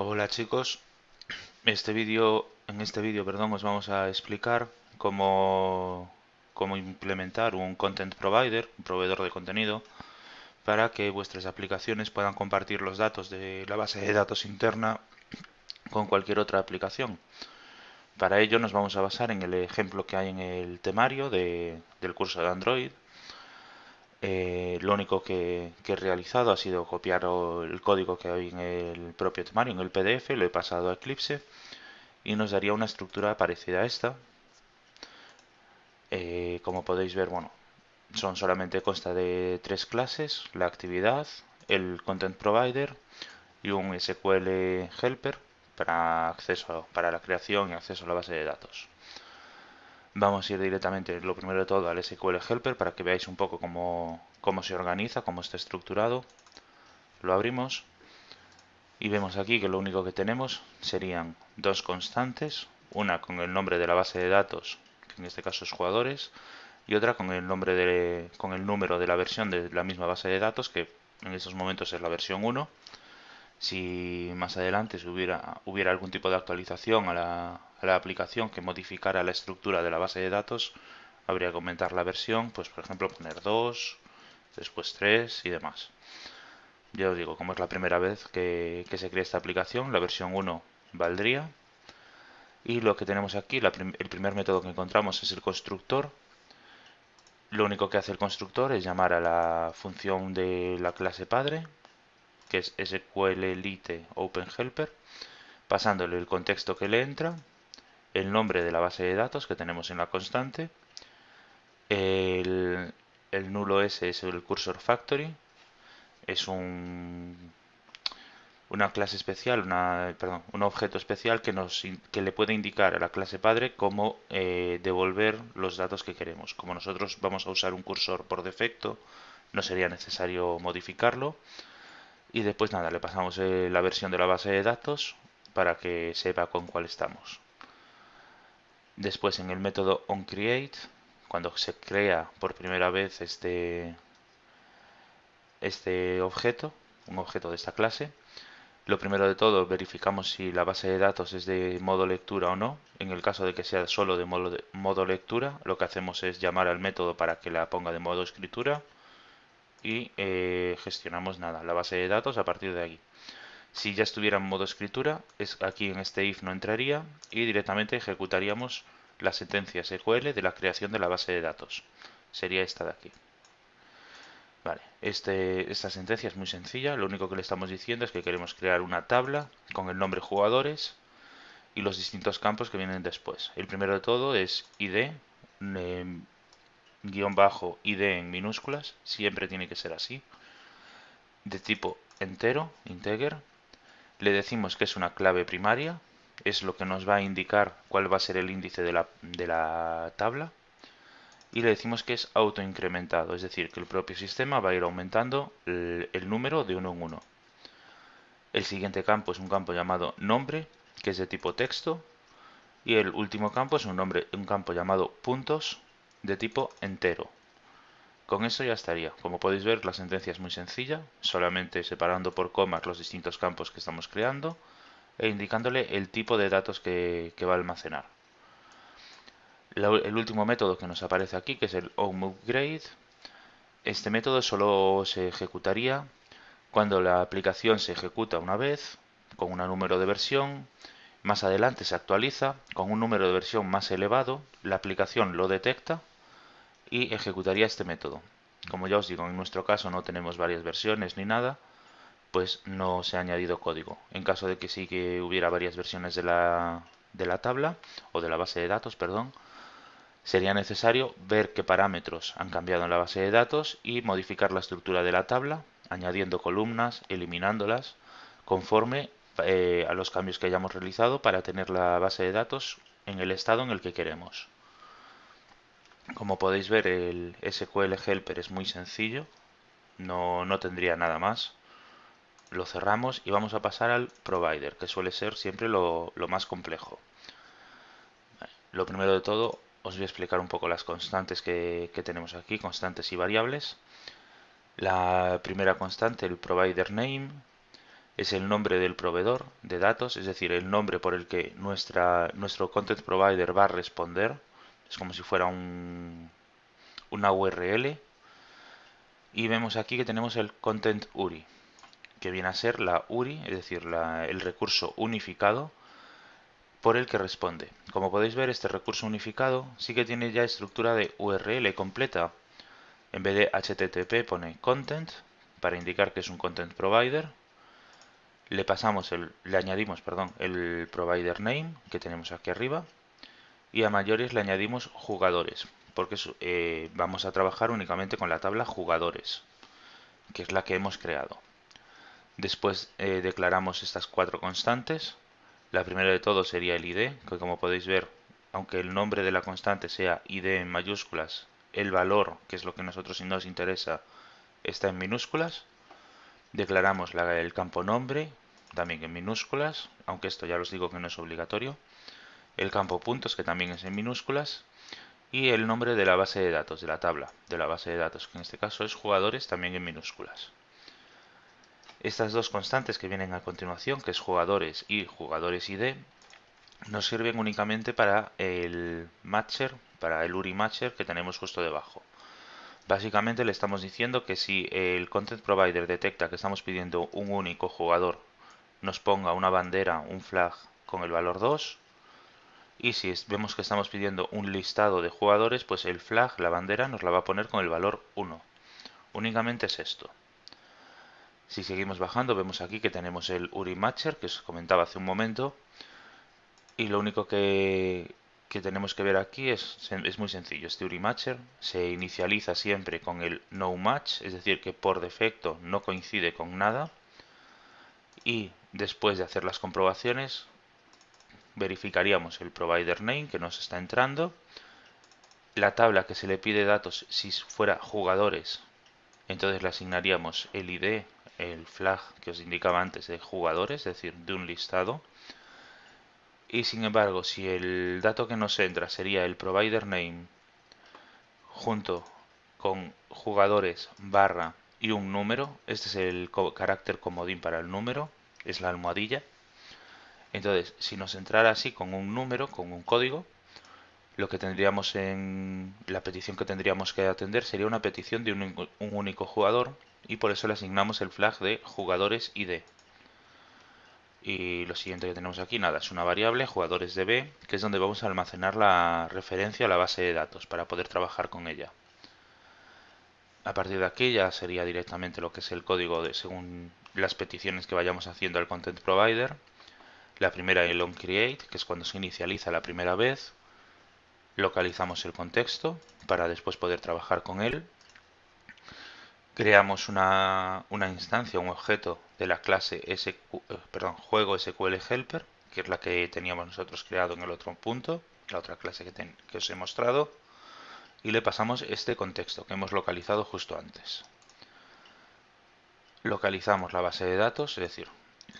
Hola chicos, en este vídeo, perdón, os vamos a explicar cómo implementar un content provider, un proveedor de contenido, para que vuestras aplicaciones puedan compartir los datos de la base de datos interna con cualquier otra aplicación. Para ello nos vamos a basar en el ejemplo que hay en el temario del curso de Android. Lo único que he realizado ha sido copiar el código que hay en el propio temario, en el PDF, lo he pasado a Eclipse y nos daría una estructura parecida a esta. Como podéis ver, bueno, consta de tres clases: la actividad, el content provider y un SQL helper para la creación y acceso a la base de datos. Vamos a ir directamente, lo primero de todo, al SQL helper para que veáis un poco cómo se organiza, cómo está estructurado. Lo abrimos y vemos aquí que lo único que tenemos serían dos constantes, una con el nombre de la base de datos, que en este caso es jugadores, y otra con con el número de la versión de la misma base de datos, que en estos momentos es la versión 1. Si más adelante hubiera algún tipo de actualización a la aplicación que modificara la estructura de la base de datos, habría que aumentar la versión, pues por ejemplo poner 2, después 3 y demás. Ya os digo, como es la primera vez que se crea esta aplicación, la versión 1 valdría. Y lo que tenemos aquí, el primer método que encontramos es el constructor. Lo único que hace el constructor es llamar a la función de la clase padre, que es SQLite OpenHelper, pasándole el contexto que le entra, el nombre de la base de datos que tenemos en la constante, el, el nulo S es el cursor factory, es una clase especial, perdón, un objeto especial que le puede indicar a la clase padre cómo devolver los datos que queremos. Como nosotros vamos a usar un cursor por defecto, no sería necesario modificarlo. Y después nada, le pasamos la versión de la base de datos para que sepa con cuál estamos. Después en el método onCreate, cuando se crea por primera vez este objeto, un objeto de esta clase, lo primero de todo verificamos si la base de datos es de modo lectura o no. En el caso de que sea solo de modo lectura, lo que hacemos es llamar al método para que la ponga de modo escritura y gestionamos nada, la base de datos a partir de aquí. Si ya estuviera en modo escritura, aquí en este if no entraría y directamente ejecutaríamos la sentencia SQL de la creación de la base de datos. Sería esta de aquí. Vale, esta sentencia es muy sencilla. Lo único que le estamos diciendo es que queremos crear una tabla con el nombre jugadores y los distintos campos que vienen después. El primero de todo es ID, guión bajo ID en minúsculas. Siempre tiene que ser así. De tipo entero, integer. Le decimos que es una clave primaria, es lo que nos va a indicar cuál va a ser el índice de la tabla. Y le decimos que es autoincrementado, es decir, que el propio sistema va a ir aumentando el número de uno en uno. El siguiente campo es un campo llamado nombre, que es de tipo texto. Y el último campo es un campo llamado puntos, de tipo entero. Con eso ya estaría. Como podéis ver, la sentencia es muy sencilla, solamente separando por comas los distintos campos que estamos creando e indicándole el tipo de datos que va a almacenar. El último método que nos aparece aquí, que es el onMoveGrade, este método solo se ejecutaría cuando la aplicación se ejecuta una vez, con un número de versión, más adelante se actualiza con un número de versión más elevado, la aplicación lo detecta y ejecutaría este método. Como ya os digo, en nuestro caso no tenemos varias versiones ni nada, pues no se ha añadido código. En caso de que sí que hubiera varias versiones de la tabla o de la base de datos, perdón, sería necesario ver qué parámetros han cambiado en la base de datos y modificar la estructura de la tabla, añadiendo columnas, eliminándolas, conforme a los cambios que hayamos realizado para tener la base de datos en el estado en el que queremos. Como podéis ver, el SQL Helper es muy sencillo, no tendría nada más. Lo cerramos y vamos a pasar al provider, que suele ser siempre lo más complejo. Lo primero de todo, os voy a explicar un poco las constantes que tenemos aquí, constantes y variables. La primera constante, el provider name, es el nombre del proveedor de datos, es decir, el nombre por el que nuestro content provider va a responder. Es como si fuera una URL. Y vemos aquí que tenemos el content URI, que viene a ser la URI, es decir, el recurso unificado por el que responde. Como podéis ver, este recurso unificado sí que tiene ya estructura de URL completa. En vez de HTTP pone content para indicar que es un content provider. Le añadimos, perdón, el provider name que tenemos aquí arriba, y a mayores le añadimos jugadores, porque vamos a trabajar únicamente con la tabla jugadores, que es la que hemos creado. Después declaramos estas 4 constantes. La primera de todo sería el ID, que como podéis ver, aunque el nombre de la constante sea ID en mayúsculas, el valor, que es lo que a nosotros nos interesa, está en minúsculas. Declaramos el campo nombre, también en minúsculas, aunque esto ya os digo que no es obligatorio. El campo puntos, que también es en minúsculas. Y el nombre de la base de datos, de la tabla de la base de datos, que en este caso es jugadores, también en minúsculas. Estas dos constantes que vienen a continuación, que es jugadores y jugadores ID, nos sirven únicamente para el matcher, para el URI matcher que tenemos justo debajo. Básicamente le estamos diciendo que si el content provider detecta que estamos pidiendo un único jugador, nos ponga una bandera, un flag con el valor 2. Y si vemos que estamos pidiendo un listado de jugadores, pues el flag, la bandera, nos la va a poner con el valor 1. Únicamente es esto. Si seguimos bajando, vemos aquí que tenemos el URI matcher que os comentaba hace un momento. Y lo único que tenemos que ver aquí es muy sencillo. Este URI matcher se inicializa siempre con el no match, es decir, que por defecto no coincide con nada. Y después de hacer las comprobaciones, verificaríamos el provider name que nos está entrando, la tabla que se le pide datos si fuera jugadores, entonces le asignaríamos el ID, el flag que os indicaba antes de jugadores, es decir, de un listado. Y sin embargo, si el dato que nos entra sería el provider name junto con jugadores barra y un número, este es el carácter comodín para el número, es la almohadilla. Entonces, si nos entrara así con un número, con un código, lo que tendríamos en la petición que tendríamos que atender sería una petición de un único jugador, y por eso le asignamos el flag de jugadores ID. Y lo siguiente que tenemos aquí, nada, es una variable jugadores DB, que es donde vamos a almacenar la referencia a la base de datos para poder trabajar con ella. A partir de aquí ya sería directamente lo que es el código según las peticiones que vayamos haciendo al content provider. La primera, el onCreate, que es cuando se inicializa la primera vez. Localizamos el contexto para después poder trabajar con él. Creamos una instancia, un objeto de la clase juego SQL Helper, que es la que teníamos nosotros creado en el otro punto, la otra clase que os he mostrado, y le pasamos este contexto que hemos localizado justo antes. Localizamos la base de datos, es decir,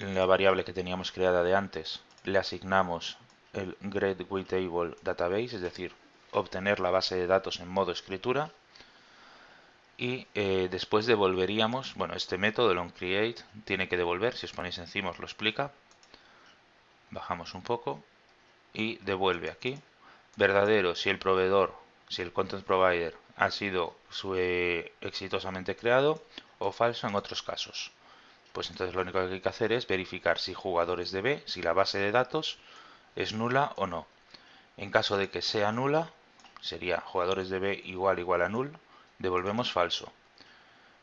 la variable que teníamos creada de antes, le asignamos el getWayTable database, es decir, obtener la base de datos en modo escritura. Y después devolveríamos, bueno, este método, el onCreate, tiene que devolver, si os ponéis encima os lo explica. Bajamos un poco y devuelve aquí. Verdadero si el proveedor, si el content provider ha sido exitosamente creado, o falso en otros casos. Pues entonces lo único que hay que hacer es verificar si jugadores DB, si la base de datos es nula o no. En caso de que sea nula, sería jugadores DB igual a null, devolvemos falso.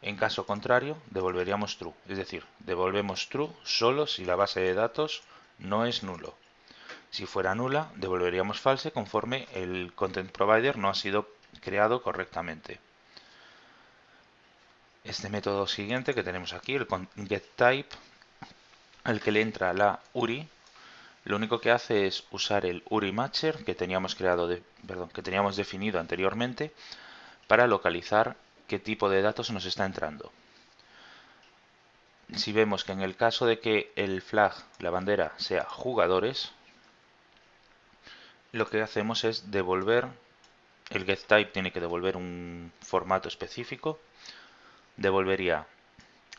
En caso contrario, devolveríamos true, es decir, devolvemos true solo si la base de datos no es nulo. Si fuera nula, devolveríamos false conforme el content provider no ha sido creado correctamente. Este método siguiente que tenemos aquí, el getType, al que le entra la URI, lo único que hace es usar el URI matcher que teníamos definido anteriormente para localizar qué tipo de datos nos está entrando. Si vemos que en el caso de que el flag, la bandera, sea jugadores, lo que hacemos es devolver, el getType tiene que devolver un formato específico, devolvería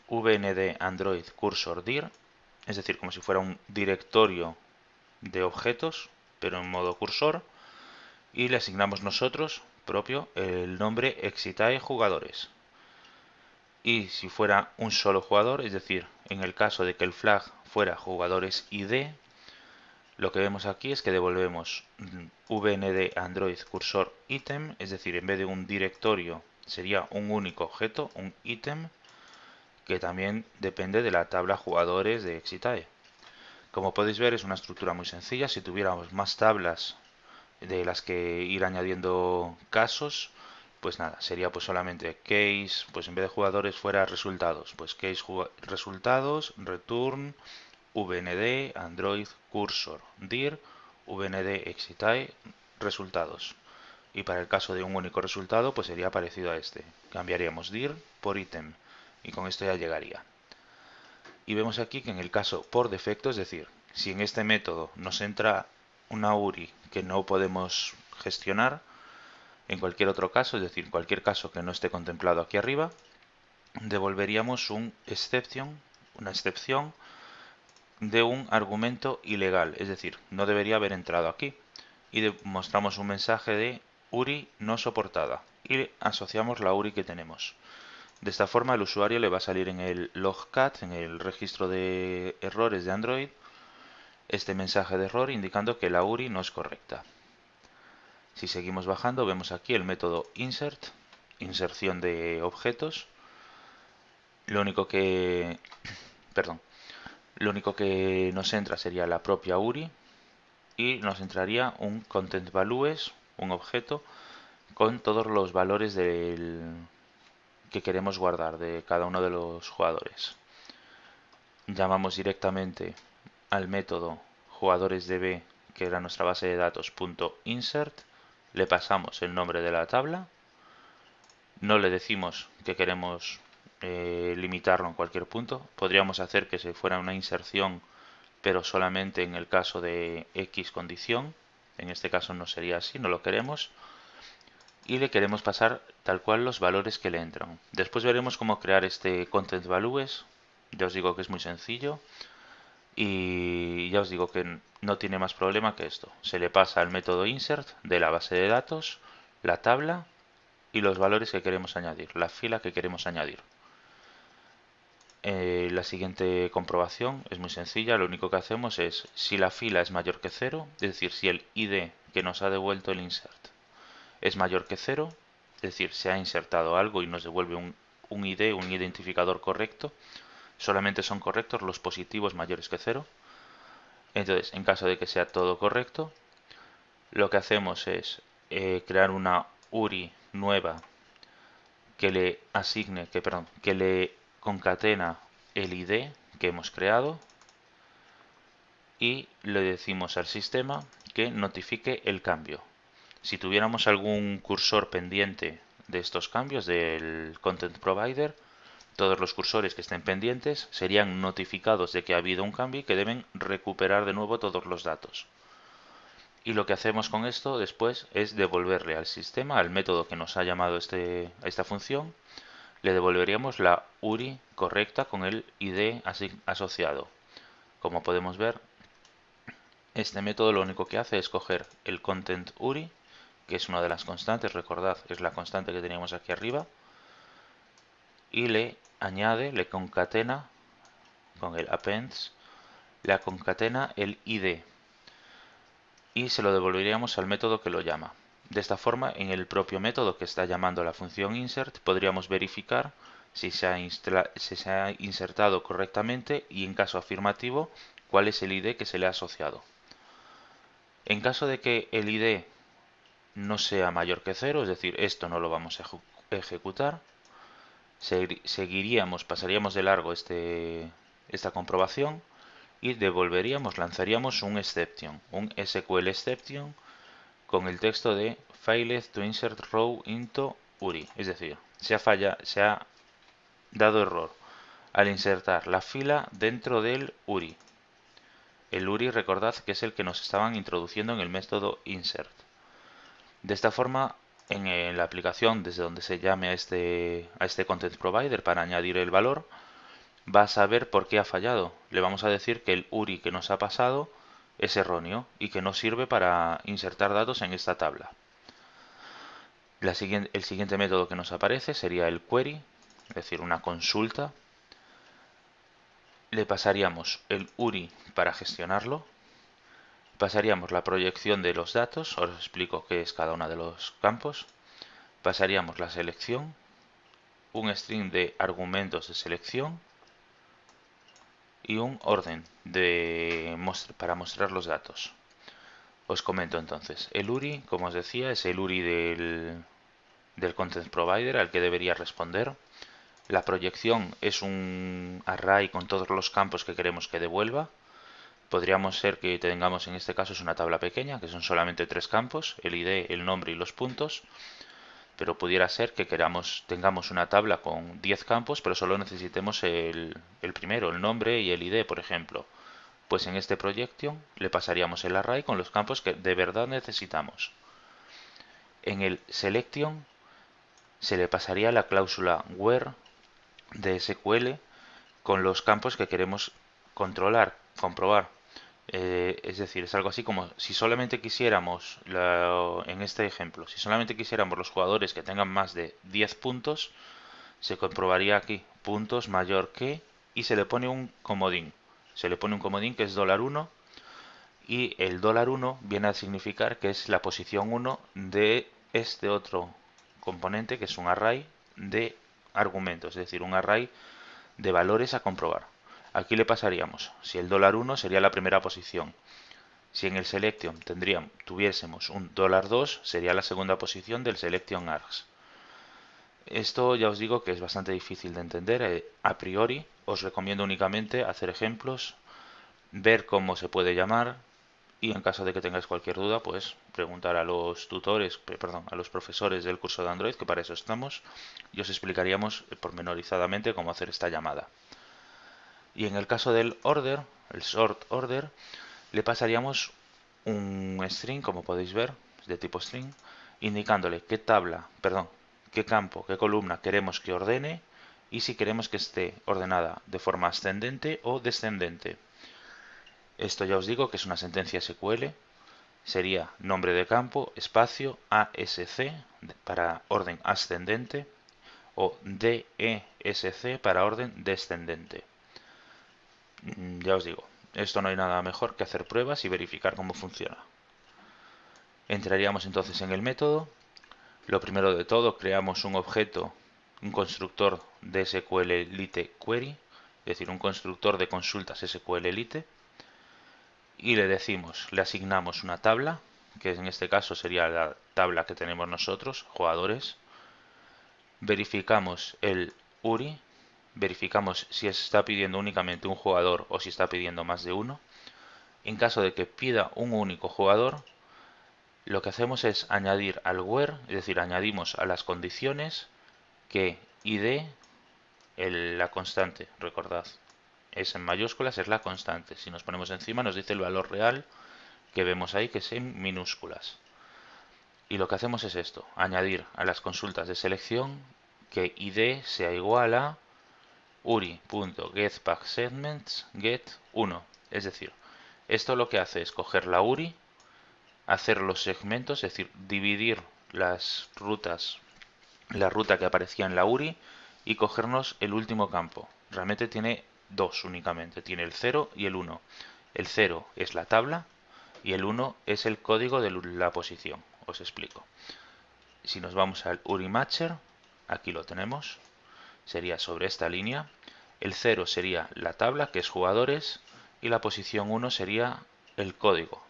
vnd android cursor dir, es decir, como si fuera un directorio de objetos, pero en modo cursor, y le asignamos nosotros propio el nombre Excitae jugadores. Y si fuera un solo jugador, es decir, en el caso de que el flag fuera jugadores ID, lo que vemos aquí es que devolvemos vnd android cursor item, es decir, en vez de un directorio sería un único objeto, un ítem, que también depende de la tabla jugadores de Excitae. Como podéis ver, es una estructura muy sencilla. Si tuviéramos más tablas de las que ir añadiendo casos, pues nada, sería pues solamente case, pues en vez de jugadores fuera resultados, pues case resultados, return, vnd, android, cursor, dir, vnd, excitae, resultados. Y para el caso de un único resultado, pues sería parecido a este. Cambiaríamos dir por ítem y con esto ya llegaría. Y vemos aquí que en el caso por defecto, es decir, si en este método nos entra una URI que no podemos gestionar, en cualquier otro caso, es decir, cualquier caso que no esté contemplado aquí arriba, devolveríamos un exception, una excepción de un argumento ilegal, es decir, no debería haber entrado aquí. Y mostramos un mensaje de URI no soportada y asociamos la URI que tenemos. De esta forma el usuario le va a salir en el logcat, en el registro de errores de Android, este mensaje de error indicando que la URI no es correcta. Si seguimos bajando, vemos aquí el método insert, inserción de objetos. Lo único que, perdón, lo único que nos entra sería la propia URI y nos entraría un content values, un objeto con todos los valores que queremos guardar de cada uno de los jugadores. Llamamos directamente al método jugadoresdb, que era nuestra base de datos, .insert, le pasamos el nombre de la tabla, no le decimos que queremos limitarlo en cualquier punto, podríamos hacer que se fuera una inserción pero solamente en el caso de X condición, en este caso no sería así, no lo queremos, y le queremos pasar tal cual los valores que le entran. Después veremos cómo crear este content values, ya os digo que es muy sencillo. Y ya os digo que no tiene más problema que esto. Se le pasa al método insert de la base de datos, la tabla y los valores que queremos añadir, la fila que queremos añadir. La siguiente comprobación es muy sencilla, lo único que hacemos es si la fila es mayor que 0, es decir, si el ID que nos ha devuelto el insert es mayor que 0, es decir, se ha insertado algo y nos devuelve un ID, un identificador correcto, solamente son correctos los positivos mayores que 0. Entonces, en caso de que sea todo correcto, lo que hacemos es crear una URI nueva que le asigne, que le concatena el ID que hemos creado y le decimos al sistema que notifique el cambio. Si tuviéramos algún cursor pendiente de estos cambios del Content Provider, todos los cursores que estén pendientes serían notificados de que ha habido un cambio y que deben recuperar de nuevo todos los datos. Y lo que hacemos con esto después es devolverle al sistema, al método que nos ha llamado esta función, le devolveríamos la URI correcta con el ID asociado. Como podemos ver, este método lo único que hace es coger el content URI, que es una de las constantes, recordad, es la constante que teníamos aquí arriba, y le añade, le concatena con el appends, le concatena el ID y se lo devolveríamos al método que lo llama. De esta forma, en el propio método que está llamando la función insert, podríamos verificar si se ha insertado correctamente y, en caso afirmativo, cuál es el ID que se le ha asociado. En caso de que el ID no sea mayor que 0, es decir, esto no lo vamos a ejecutar, pasaríamos de largo esta comprobación y lanzaríamos un exception, un SQL exception con el texto de failed to insert row into URI, es decir, se ha dado error al insertar la fila dentro del URI. El URI, recordad que es el que nos estaban introduciendo en el método insert. De esta forma, en la aplicación desde donde se llame a este content provider para añadir el valor, va a saber por qué ha fallado. Le vamos a decir que el URI que nos ha pasado es erróneo y que no sirve para insertar datos en esta tabla. El siguiente método que nos aparece sería el query, es decir, una consulta. Le pasaríamos el URI para gestionarlo. Pasaríamos la proyección de los datos, os explico qué es cada uno de los campos. Pasaríamos la selección, un string de argumentos de selección y un orden para mostrar los datos. Os comento entonces, el URI, como os decía, es el URI del Content Provider al que debería responder. La proyección es un array con todos los campos que queremos que devuelva. Podríamos ser que tengamos en este caso es una tabla pequeña, que son solamente 3 campos, el ID, el nombre y los puntos. Pero pudiera ser que tengamos una tabla con 10 campos, pero solo necesitemos el primero, el nombre y el ID, por ejemplo. Pues en este proyecto le pasaríamos el array con los campos que de verdad necesitamos. En el selection se le pasaría la cláusula where de SQL con los campos que queremos comprobar. Es decir, es algo así como si solamente quisiéramos, en este ejemplo, si solamente quisiéramos los jugadores que tengan más de 10 puntos, se comprobaría aquí, puntos mayor que, y se le pone un comodín. Se le pone un comodín que es $1 y el $1 viene a significar que es la posición 1 de este otro componente que es un array de argumentos, es decir, un array de valores a comprobar. Aquí le pasaríamos, si el $1 sería la primera posición, si en el selection tuviésemos un $2 sería la segunda posición del selection args. Esto ya os digo que es bastante difícil de entender a priori. Os recomiendo únicamente hacer ejemplos, ver cómo se puede llamar y en caso de que tengáis cualquier duda, pues preguntar a los a los profesores del curso de Android, que para eso estamos, y os explicaríamos pormenorizadamente cómo hacer esta llamada. Y en el caso del order, el sort order, le pasaríamos un string, como podéis ver, de tipo string, indicándole qué campo, qué columna queremos que ordene y si queremos que esté ordenada de forma ascendente o descendente. Esto ya os digo que es una sentencia SQL, sería nombre de campo, espacio, ASC para orden ascendente o DESC para orden descendente. Ya os digo, esto no hay nada mejor que hacer pruebas y verificar cómo funciona. Entraríamos entonces en el método. Lo primero de todo, creamos un objeto, un constructor de SQLite Query, es decir, un constructor de consultas SQLite, y le asignamos una tabla, que en este caso sería la tabla que tenemos nosotros, jugadores. Verificamos el URI, verificamos si está pidiendo únicamente un jugador o si está pidiendo más de uno. En caso de que pida un único jugador, lo que hacemos es añadir al where, es decir, añadimos a las condiciones que id, la constante, recordad, es en mayúsculas, es la constante. Si nos ponemos encima nos dice el valor real que vemos ahí, que es en minúsculas. Y lo que hacemos es esto, añadir a las consultas de selección que id sea igual a uri.getPackSegments get 1. Es decir, esto lo que hace es coger la URI, hacer los segmentos, es decir, dividir las rutas, la ruta que aparecía en la URI y cogernos el último campo. Realmente tiene dos únicamente, tiene el 0 y el 1. El 0 es la tabla y el 1 es el código de la posición. Os explico. Si nos vamos al URI Matcher, aquí lo tenemos, sería sobre esta línea. El 0 sería la tabla, que es jugadores, y la posición 1 sería el código.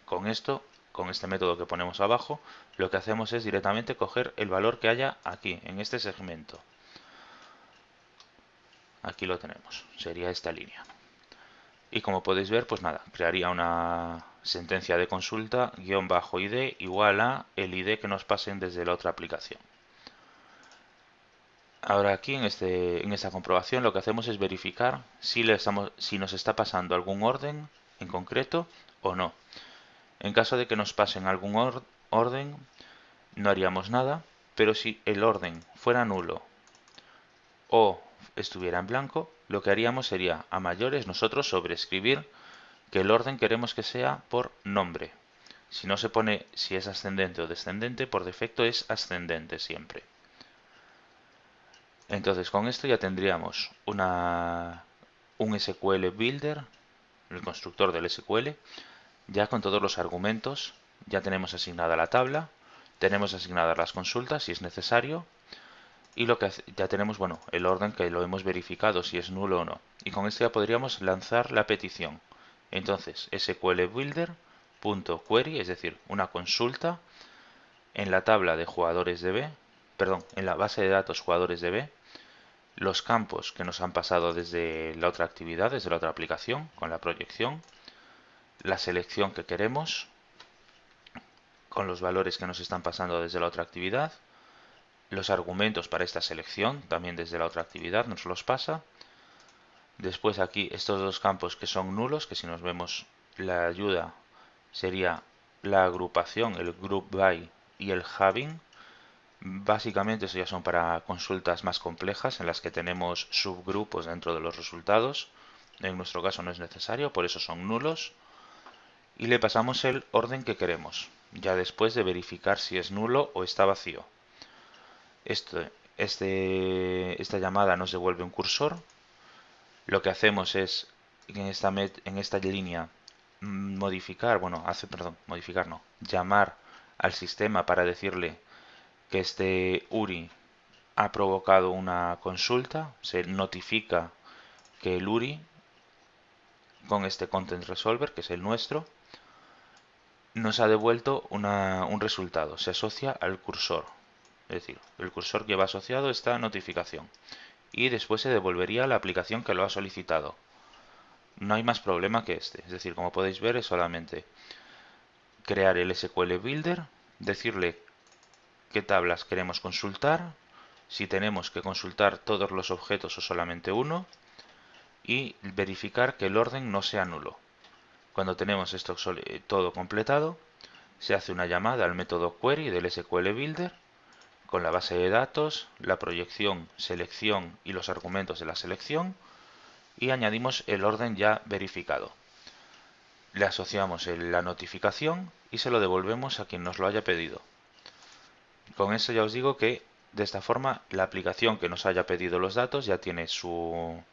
Con este método que ponemos abajo, lo que hacemos es directamente coger el valor que haya aquí, en este segmento. Aquí lo tenemos, sería esta línea. Y como podéis ver, pues nada, crearía una sentencia de consulta _id igual a el id que nos pasen desde la otra aplicación. Ahora aquí en esta comprobación lo que hacemos es verificar si nos está pasando algún orden en concreto o no. En caso de que nos pasen algún orden, no haríamos nada, pero si el orden fuera nulo o estuviera en blanco, lo que haríamos sería a mayores nosotros sobreescribir que el orden queremos que sea por nombre. Si no se pone si es ascendente o descendente, por defecto es ascendente siempre. Entonces con esto ya tendríamos un SQL Builder, el constructor del SQL, ya con todos los argumentos. Ya tenemos asignada la tabla, tenemos asignadas las consultas si es necesario, y ya tenemos, bueno, el orden que lo hemos verificado si es nulo o no. Y con esto ya podríamos lanzar la petición. Entonces, SQL Builder.query, es decir, una consulta en la tabla de jugadores de B, perdón, en la base de datos jugadores de B, los campos que nos han pasado desde la otra actividad, desde la otra aplicación, con la proyección, la selección que queremos, con los valores que nos están pasando desde la otra actividad, los argumentos para esta selección, también desde la otra actividad nos los pasa. Después aquí estos dos campos que son nulos, que si nos vemos la ayuda sería la agrupación, el group by y el having. Básicamente eso ya son para consultas más complejas en las que tenemos subgrupos dentro de los resultados. En nuestro caso no es necesario, por eso son nulos. Y le pasamos el orden que queremos, ya después de verificar si es nulo o está vacío. Esta llamada nos devuelve un cursor. Lo que hacemos es en esta línea modificar, bueno, modificar no, llamar al sistema para decirle que este URI ha provocado una consulta. Se notifica que el URI con este Content Resolver, que es el nuestro, nos ha devuelto un resultado. Se asocia al cursor. Es decir, el cursor lleva asociado esta notificación. Y después se devolvería a la aplicación que lo ha solicitado. No hay más problema que este. Es decir, como podéis ver, es solamente crear el SQL Builder, decirle qué tablas queremos consultar, si tenemos que consultar todos los objetos o solamente uno, y verificar que el orden no sea nulo. Cuando tenemos esto todo completado, se hace una llamada al método query del SQL Builder con la base de datos, la proyección, selección y los argumentos de la selección, y añadimos el orden ya verificado. Le asociamos la notificación y se lo devolvemos a quien nos lo haya pedido. Con eso ya os digo que de esta forma la aplicación que nos haya pedido los datos ya tiene su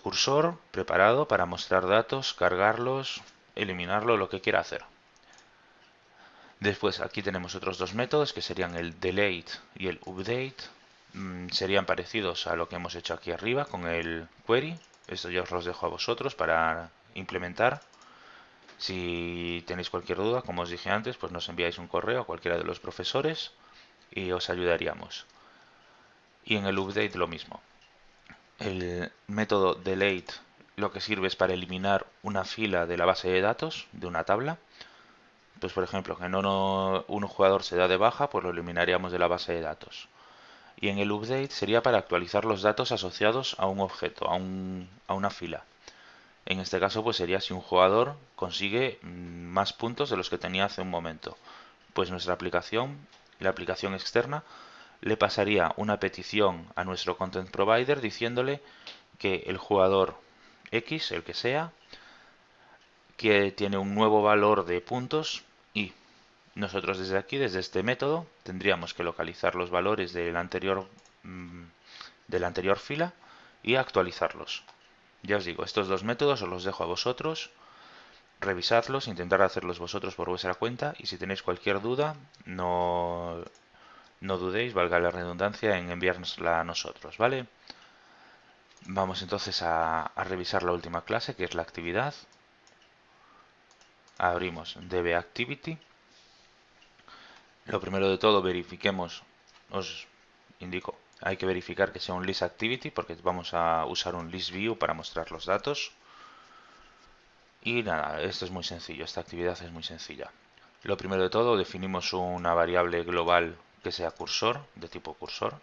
cursor preparado para mostrar datos, cargarlos, eliminarlo, lo que quiera hacer. Después aquí tenemos otros dos métodos que serían el delete y el update. Serían parecidos a lo que hemos hecho aquí arriba con el query. Esto ya os los dejo a vosotros para implementar. Si tenéis cualquier duda, como os dije antes, pues nos enviáis un correo a cualquiera de los profesores y os ayudaríamos. Y en el update lo mismo. El método delete lo que sirve es para eliminar una fila de la base de datos de una tabla. Pues por ejemplo, que un jugador se da de baja, pues lo eliminaríamos de la base de datos. Y en el update sería para actualizar los datos asociados a un objeto, a una fila. En este caso pues sería si un jugador consigue más puntos de los que tenía hace un momento. Pues nuestra aplicación, la aplicación externa, le pasaría una petición a nuestro content provider diciéndole que el jugador X, el que sea, que tiene un nuevo valor de puntos y nosotros desde aquí, desde este método, tendríamos que localizar los valores de la anterior fila y actualizarlos. Ya os digo, estos dos métodos os los dejo a vosotros. Revisadlos, intentad hacerlos vosotros por vuestra cuenta y si tenéis cualquier duda, no dudéis, valga la redundancia, en enviárnosla a nosotros, ¿vale? Vamos entonces a revisar la última clase, que es la actividad. Abrimos dbActivity. Lo primero de todo, verifiquemos, os indico, hay que verificar que sea un list activity porque vamos a usar un list view para mostrar los datos. Y nada, esto es muy sencillo, esta actividad es muy sencilla. Lo primero de todo, definimos una variable global que sea cursor, de tipo cursor.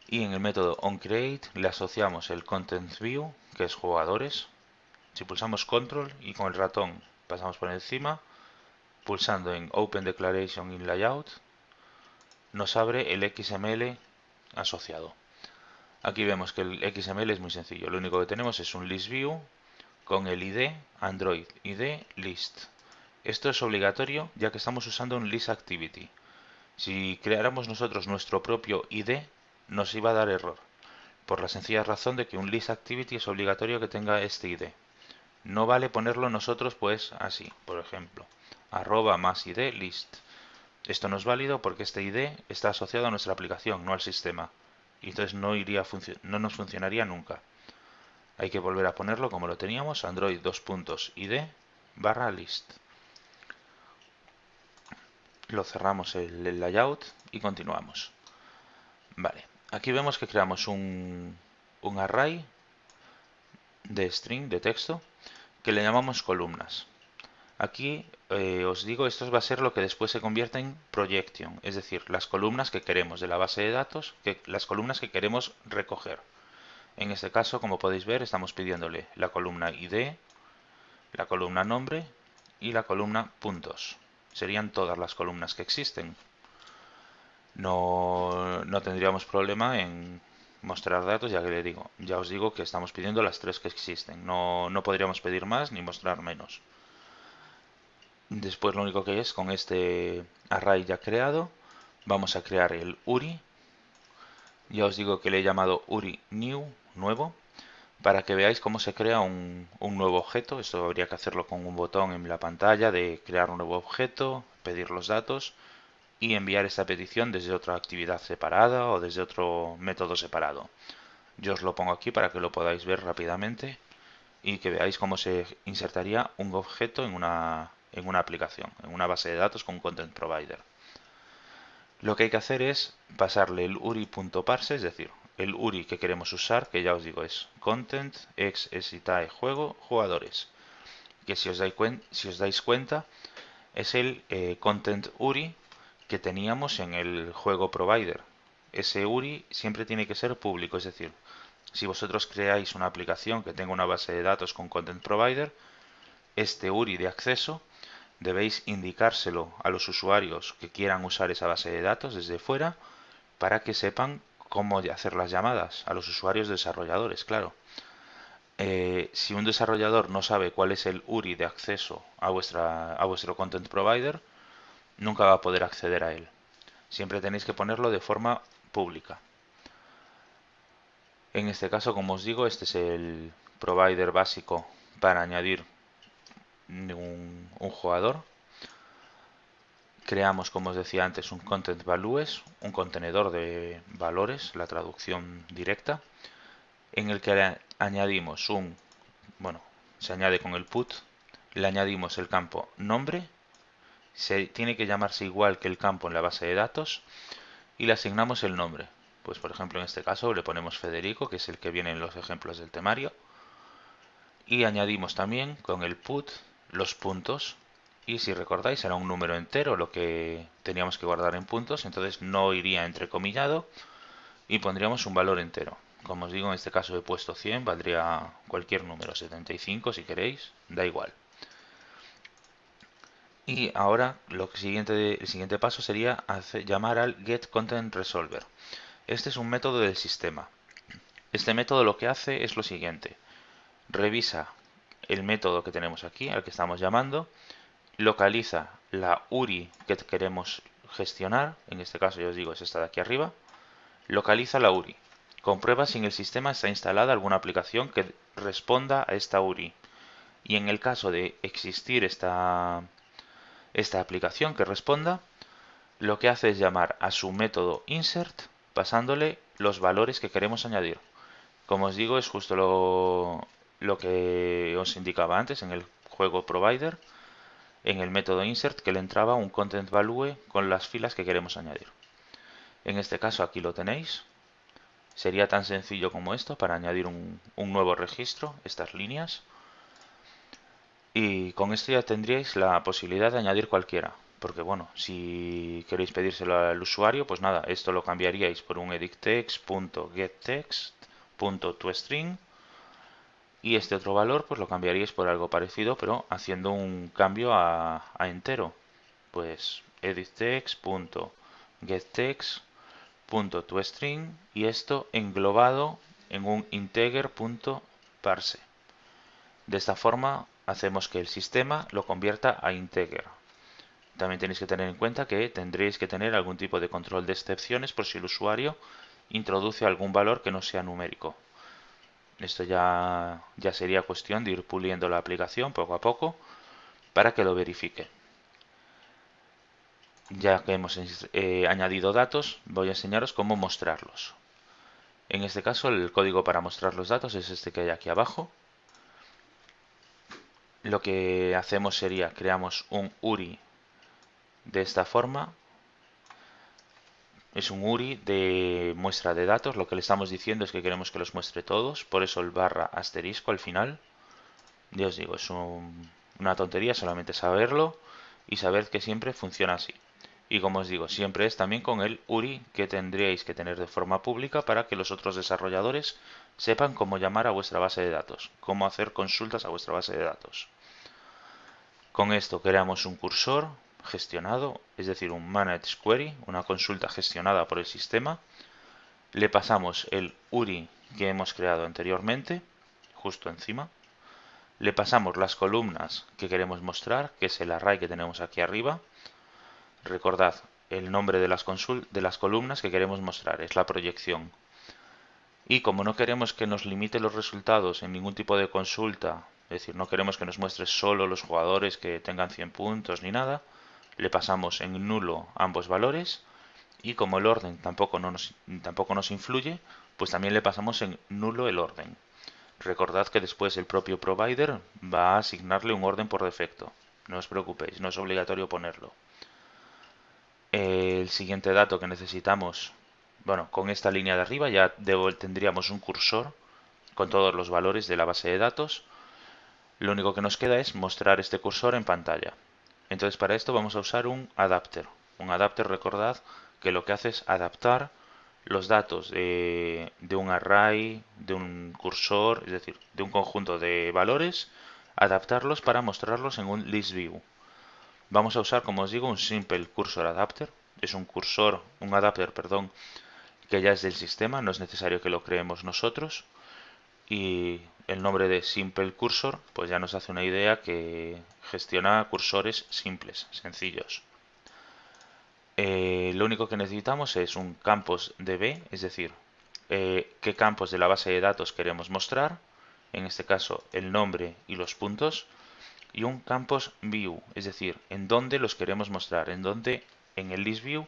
Y en el método onCreate le asociamos el contentView, que es jugadores. Si pulsamos control y con el ratón pasamos por encima, pulsando en Open Declaration in Layout, nos abre el XML asociado. Aquí vemos que el XML es muy sencillo. Lo único que tenemos es un list view con el ID Android ID list. Esto es obligatorio ya que estamos usando un list activity. Si creáramos nosotros nuestro propio ID, nos iba a dar error, por la sencilla razón de que un list activity es obligatorio que tenga este ID. No vale ponerlo nosotros pues así, por ejemplo, arroba más ID list. Esto no es válido porque este ID está asociado a nuestra aplicación, no al sistema. Y entonces no nos funcionaría nunca. Hay que volver a ponerlo como lo teníamos, Android ID barra list. Lo cerramos el layout y continuamos. Vale, aquí vemos que creamos un array de string, de texto, que le llamamos columnas. Aquí os digo, esto va a ser lo que después se convierte en projection, es decir, las columnas que queremos de la base de datos, las columnas que queremos recoger. En este caso, como podéis ver, estamos pidiéndole la columna ID, la columna nombre y la columna puntos. Serían todas las columnas que existen. No tendríamos problema en mostrar datos, ya os digo que estamos pidiendo las tres que existen. No podríamos pedir más ni mostrar menos. Después lo único que es con este array ya creado, vamos a crear el URI. Ya os digo que le he llamado URI new, nuevo, para que veáis cómo se crea un nuevo objeto. Esto habría que hacerlo con un botón en la pantalla de crear un nuevo objeto, pedir los datos y enviar esta petición desde otra actividad separada o desde otro método separado. Yo os lo pongo aquí para que lo podáis ver rápidamente y que veáis cómo se insertaría un objeto en una aplicación, en una base de datos con Content Provider. Lo que hay que hacer es pasarle el URI.parse, es decir, el URI que queremos usar, que ya os digo es content, ex, exitae, juego, jugadores. Que si os dais cuenta, es el content URI que teníamos en el juego provider. Ese URI siempre tiene que ser público, es decir, si vosotros creáis una aplicación que tenga una base de datos con content provider, este URI de acceso debéis indicárselo a los usuarios que quieran usar esa base de datos desde fuera para que sepan cómo hacer las llamadas a los usuarios desarrolladores, claro. Si un desarrollador no sabe cuál es el URI de acceso a vuestro content provider, nunca va a poder acceder a él. Siempre tenéis que ponerlo de forma pública. En este caso, como os digo, este es el provider básico para añadir un jugador. Creamos, como os decía antes, un content values, un contenedor de valores, la traducción directa, en el que añadimos bueno, se añade con el put, le añadimos el campo nombre, se tiene que llamarse igual que el campo en la base de datos y le asignamos el nombre. Pues por ejemplo en este caso le ponemos Federico, que es el que viene en los ejemplos del temario, y añadimos también con el put los puntos. Y si recordáis era un número entero lo que teníamos que guardar en puntos, entonces no iría entrecomillado y pondríamos un valor entero. Como os digo, en este caso he puesto 100, valdría cualquier número, 75 si queréis, da igual. Y ahora el siguiente paso sería llamar al getContentResolver. Este es un método del sistema. Este método lo que hace es lo siguiente. Revisa el método que tenemos aquí, al que estamos llamando, localiza la URI que queremos gestionar, en este caso ya os digo es esta de aquí arriba, localiza la URI, comprueba si en el sistema está instalada alguna aplicación que responda a esta URI y en el caso de existir esta aplicación que responda, lo que hace es llamar a su método insert pasándole los valores que queremos añadir. Como os digo, es justo lo que os indicaba antes en el juego provider, en el método insert que le entraba un content value con las filas que queremos añadir. En este caso aquí lo tenéis. Sería tan sencillo como esto para añadir un nuevo registro, estas líneas. Y con esto ya tendríais la posibilidad de añadir cualquiera. Porque bueno, si queréis pedírselo al usuario, pues nada, esto lo cambiaríais por un editText.getText.toString y este otro valor pues lo cambiaríais por algo parecido, pero haciendo un cambio a entero. Pues editText.getText .toString y esto englobado en un integer.parse. De esta forma hacemos que el sistema lo convierta a integer. También tenéis que tener en cuenta que tendréis que tener algún tipo de control de excepciones por si el usuario introduce algún valor que no sea numérico. Esto ya sería cuestión de ir puliendo la aplicación poco a poco para que lo verifique. Ya que hemos añadido datos, voy a enseñaros cómo mostrarlos. En este caso, el código para mostrar los datos es este que hay aquí abajo. Lo que hacemos sería, creamos un URI de esta forma. Es un URI de muestra de datos. Lo que le estamos diciendo es que queremos que los muestre todos. Por eso el barra asterisco al final. Ya os digo, es una tontería solamente saberlo y saber que siempre funciona así. Y como os digo, siempre es también con el URI que tendríais que tener de forma pública para que los otros desarrolladores sepan cómo llamar a vuestra base de datos, cómo hacer consultas a vuestra base de datos. Con esto creamos un cursor gestionado, es decir, un Managed Query, una consulta gestionada por el sistema. Le pasamos el URI que hemos creado anteriormente, justo encima. Le pasamos las columnas que queremos mostrar, que es el array que tenemos aquí arriba. Recordad, el nombre de las columnas que queremos mostrar es la proyección. Y como no queremos que nos limite los resultados en ningún tipo de consulta, es decir, no queremos que nos muestre solo los jugadores que tengan 100 puntos ni nada, le pasamos en nulo ambos valores y como el orden tampoco nos influye, pues también le pasamos en nulo el orden. Recordad que después el propio provider va a asignarle un orden por defecto. No os preocupéis, no es obligatorio ponerlo. El siguiente dato que necesitamos, bueno, con esta línea de arriba ya tendríamos un cursor con todos los valores de la base de datos. Lo único que nos queda es mostrar este cursor en pantalla. Entonces para esto vamos a usar un adapter. Un adapter, recordad que lo que hace es adaptar los datos de un array, de un cursor, es decir, de un conjunto de valores, adaptarlos para mostrarlos en un list view. Vamos a usar, como os digo, un simple cursor adapter. Es un adapter, perdón, que ya es del sistema, no es necesario que lo creemos nosotros. Y el nombre de simple cursor, pues ya nos hace una idea que gestiona cursores simples, sencillos. Lo único que necesitamos es un campos DB, es decir, qué campos de la base de datos queremos mostrar, en este caso el nombre y los puntos, y un campos view, es decir, en dónde los queremos mostrar, en dónde en el list view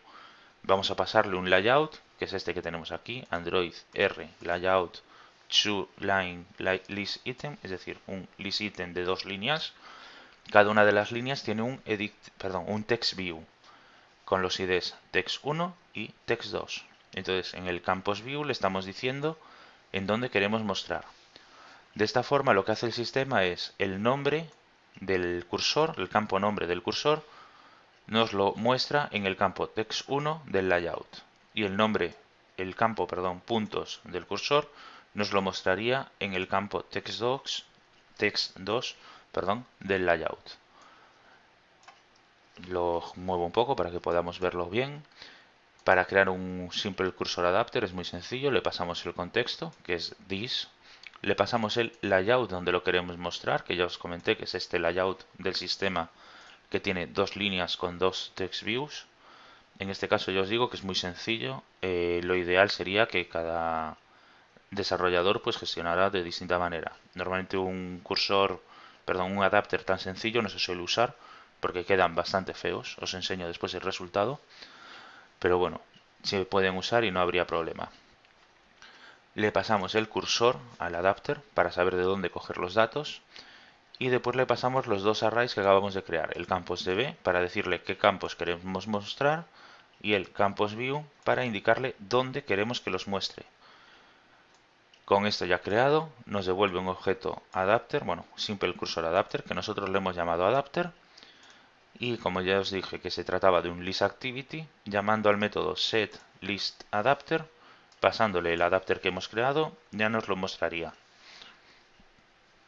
vamos a pasarle un layout, que es este que tenemos aquí, Android R layout to line list item, es decir, un list item de 2 líneas. Cada una de las líneas tiene un text view con los IDs text1 y text2. Entonces, en el campos view le estamos diciendo en dónde queremos mostrar. De esta forma, lo que hace el sistema es el nombre del cursor, el campo nombre del cursor, nos lo muestra en el campo text1 del layout. Y el campo, puntos del cursor, nos lo mostraría en el campo text2, del layout. Lo muevo un poco para que podamos verlo bien. Para crear un simple cursor adapter es muy sencillo, le pasamos el contexto, que es this, le pasamos el layout donde lo queremos mostrar, que ya os comenté que es este layout del sistema que tiene 2 líneas con 2 text views. En este caso ya os digo que es muy sencillo, lo ideal sería que cada desarrollador pues gestionara de distinta manera. Normalmente un adapter tan sencillo no se suele usar porque quedan bastante feos, os enseño después el resultado. Pero bueno, se pueden usar y no habría problema. Le pasamos el cursor al adapter para saber de dónde coger los datos. Y después le pasamos los dos arrays que acabamos de crear. El campos DB para decirle qué campos queremos mostrar. Y el campos view para indicarle dónde queremos que los muestre. Con esto ya creado, nos devuelve un objeto adapter, bueno, simple cursor adapter, que nosotros le hemos llamado adapter. Y como ya os dije que se trataba de un listActivity, llamando al método setListAdapter, pasándole el adapter que hemos creado, ya nos lo mostraría.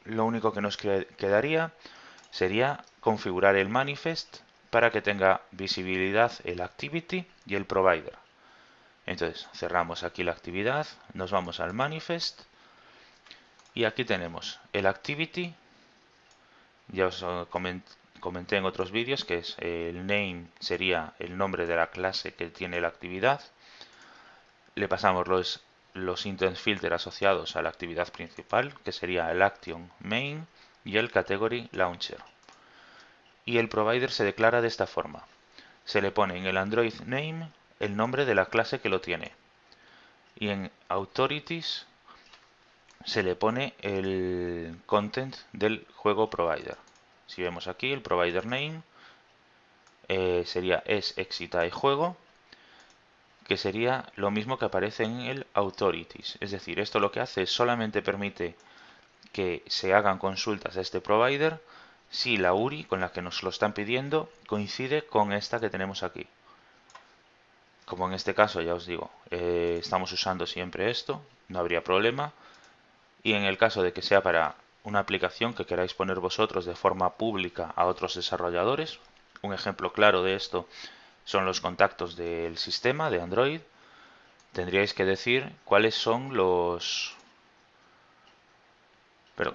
Lo único que nos quedaría sería configurar el manifest para que tenga visibilidad el activity y el provider. Entonces cerramos aquí la actividad, nos vamos al manifest y aquí tenemos el activity. Ya os comenté en otros vídeos que es el name, sería el nombre de la clase que tiene la actividad. Le pasamos los intent filter asociados a la actividad principal, que sería el action main y el category launcher. Y el provider se declara de esta forma. Se le pone en el Android name el nombre de la clase que lo tiene. Y en authorities se le pone el content del juego provider. Si vemos aquí, el provider name sería exita y juego, que sería lo mismo que aparece en el authorities. Es decir, esto lo que hace es solamente permite que se hagan consultas a este provider si la URI con la que nos lo están pidiendo coincide con esta que tenemos aquí. Como en este caso, ya os digo, estamos usando siempre esto, no habría problema. Y en el caso de que sea para una aplicación que queráis poner vosotros de forma pública a otros desarrolladores, un ejemplo claro de esto son los contactos del sistema de Android. Tendríais que decir cuáles son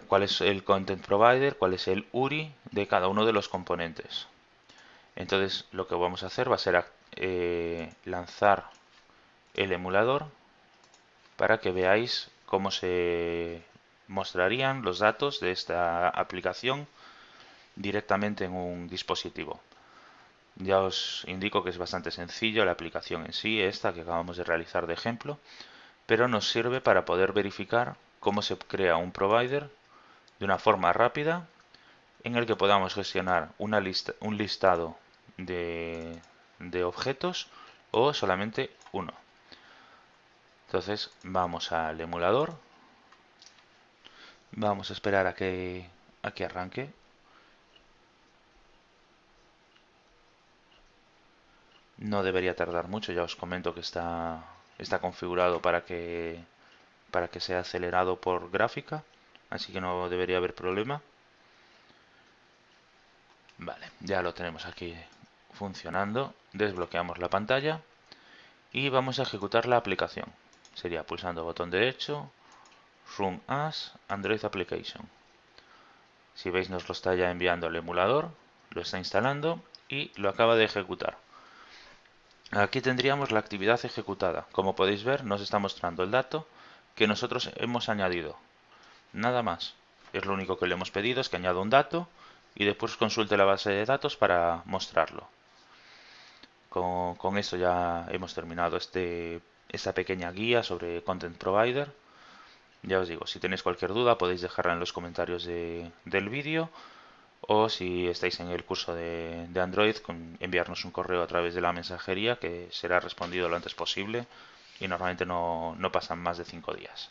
cuál es el content provider, cuál es el URI de cada uno de los componentes. Entonces lo que vamos a hacer va a ser lanzar el emulador para que veáis cómo se mostrarían los datos de esta aplicación directamente en un dispositivo. Ya os indico que es bastante sencillo la aplicación en sí, esta que acabamos de realizar de ejemplo, pero nos sirve para poder verificar cómo se crea un provider de una forma rápida en el que podamos gestionar un listado de objetos o solamente uno. Entonces vamos al emulador, vamos a esperar a que arranque. No debería tardar mucho, ya os comento que está configurado para que sea acelerado por gráfica, así que no debería haber problema. Vale, ya lo tenemos aquí funcionando. Desbloqueamos la pantalla y vamos a ejecutar la aplicación. Sería pulsando botón derecho, Run as Android Application. Si veis, nos lo está ya enviando el emulador, lo está instalando y lo acaba de ejecutar. Aquí tendríamos la actividad ejecutada. Como podéis ver, nos está mostrando el dato que nosotros hemos añadido. Nada más. Es lo único que le hemos pedido, es que añada un dato y después consulte la base de datos para mostrarlo. Con esto ya hemos terminado esta pequeña guía sobre Content Provider. Ya os digo, si tenéis cualquier duda podéis dejarla en los comentarios del vídeo, o si estáis en el curso de Android, enviarnos un correo a través de la mensajería que será respondido lo antes posible y normalmente no pasan más de 5 días.